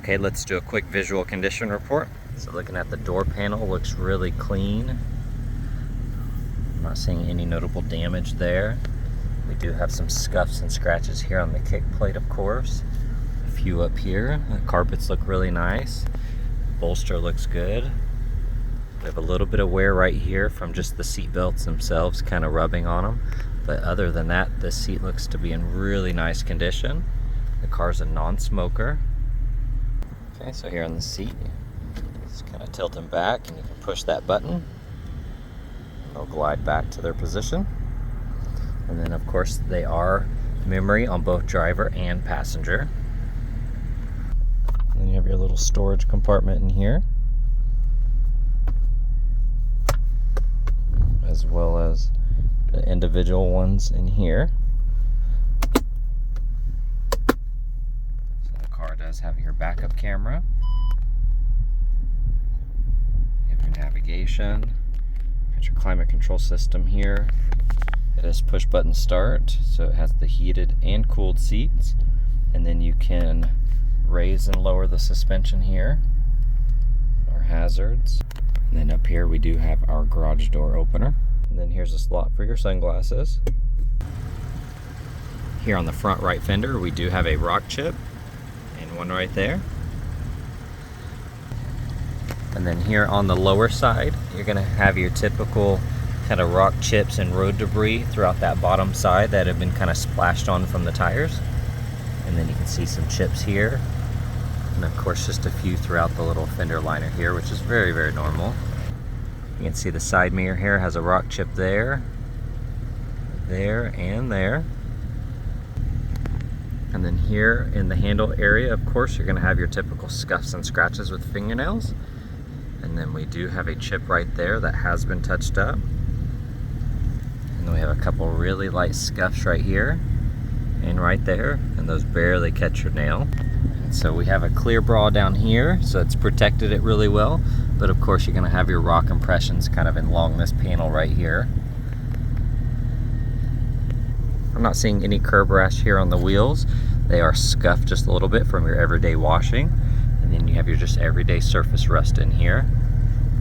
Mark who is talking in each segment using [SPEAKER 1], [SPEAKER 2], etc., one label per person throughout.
[SPEAKER 1] Okay, let's do a quick visual condition report. So looking at the door panel, looks really clean. I'm not seeing any notable damage there. We do have some scuffs and scratches here on the kick plate, of course. A few up here. The carpets look really nice. Bolster looks good. We have a little bit of wear right here from just the seat belts themselves kind of rubbing on them. But other than that, the seat looks to be in really nice condition. The car's a non-smoker. Okay, so here on the seat, just kind of tilt them back and you can push that button. They'll glide back to their position. And then of course they are memory on both driver and passenger. And then you have your little storage compartment in here, as well as the individual ones in here. Does have your backup camera. You have your navigation. Got your climate control system here. It has push button start, so it has the heated and cooled seats. And then you can raise and lower the suspension here. Our hazards. And then up here we do have our garage door opener. And then here's a slot for your sunglasses. Here on the front right fender we do have a rock chip. One right there. And then here on the lower side, you're going to have your typical kind of rock chips and road debris throughout that bottom side that have been kind of splashed on from the tires. And then you can see some chips here. And of course just a few throughout the little fender liner here, which is very, very normal. You can see the side mirror here has a rock chip there, and there. And then here in the handle area, of course, you're going to have your typical scuffs and scratches with fingernails. And then we do have a chip right there that has been touched up. And then we have a couple really light scuffs right here and right there, and those barely catch your nail. And so we have a clear bra down here, so it's protected it really well. But of course, you're going to have your rock impressions kind of along this panel right here. I'm not seeing any curb rash here on the wheels. They are scuffed just a little bit from your everyday washing. And then you have your just everyday surface rust in here.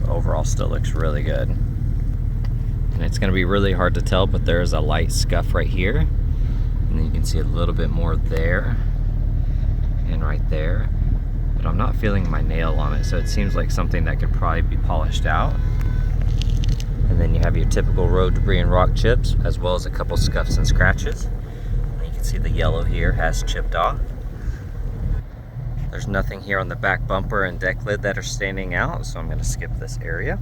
[SPEAKER 1] But overall still looks really good. And it's going to be really hard to tell, but there is a light scuff right here. And then you can see a little bit more there and right there. But I'm not feeling my nail on it, so it seems like something that could probably be polished out. And then you have your typical road debris and rock chips, as well as a couple scuffs and scratches. And you can see the yellow here has chipped off. There's nothing here on the back bumper and deck lid that are standing out, so I'm going to skip this area.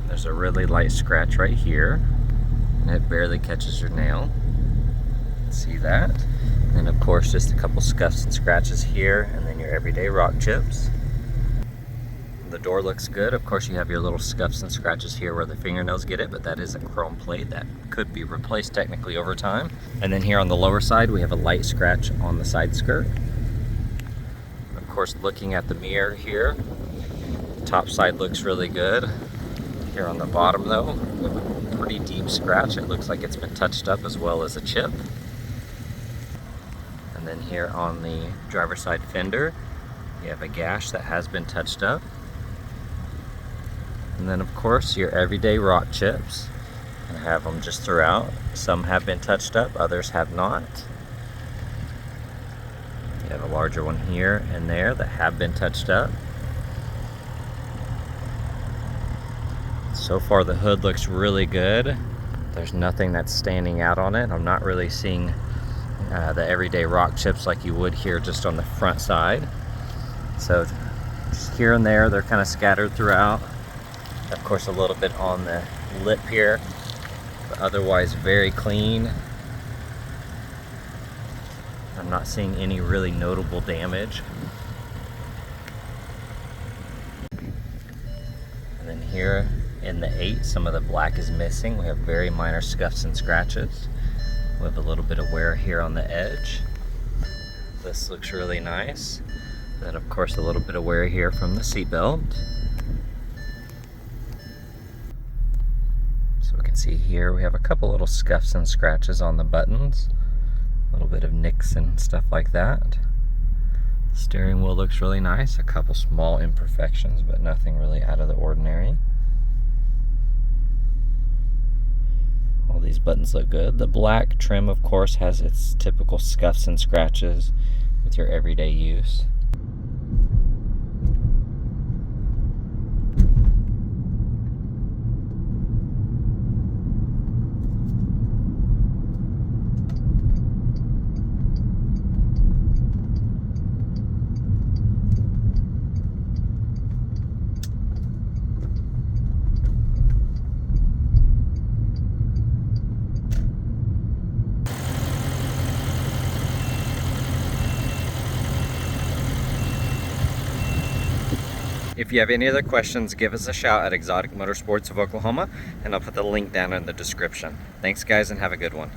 [SPEAKER 1] There's a really light scratch right here, and it barely catches your nail. See that? And of course just a couple scuffs and scratches here, and then your everyday rock chips. The door looks good. Of course you have your little scuffs and scratches here where the fingernails get it, but that is a chrome plate that could be replaced technically over time. And then here on the lower side we have a light scratch on the side skirt. Of course, looking at the mirror here, the top side looks really good. Here on the bottom though, we have a pretty deep scratch. It looks like it's been touched up, as well as a chip. And then here on the driver's side fender, you have a gash that has been touched up. And then of course your everyday rock chips, and have them just throughout. Some have been touched up, others have not. You have a larger one here and there that have been touched up. So far the hood looks really good. There's nothing that's standing out on it. I'm not really seeing the everyday rock chips like you would here just on the front side. So just here and there, they're kind of scattered throughout. Of course, a little bit on the lip here, but otherwise very clean. I'm not seeing any really notable damage. And then here in the 8, some of the black is missing. We have very minor scuffs and scratches. We have a little bit of wear here on the edge. This looks really nice. Then of course a little bit of wear here from the seatbelt. See here we have a couple little scuffs and scratches on the buttons, a little bit of nicks and stuff like that. Steering wheel looks really nice. A couple small imperfections, but nothing really out of the ordinary. All these buttons look good. The black trim, of course, has its typical scuffs and scratches with your everyday use. If you have any other questions, give us a shout at Exotic Motorsports of Oklahoma, and I'll put the link down in the description. Thanks, guys, and have a good one.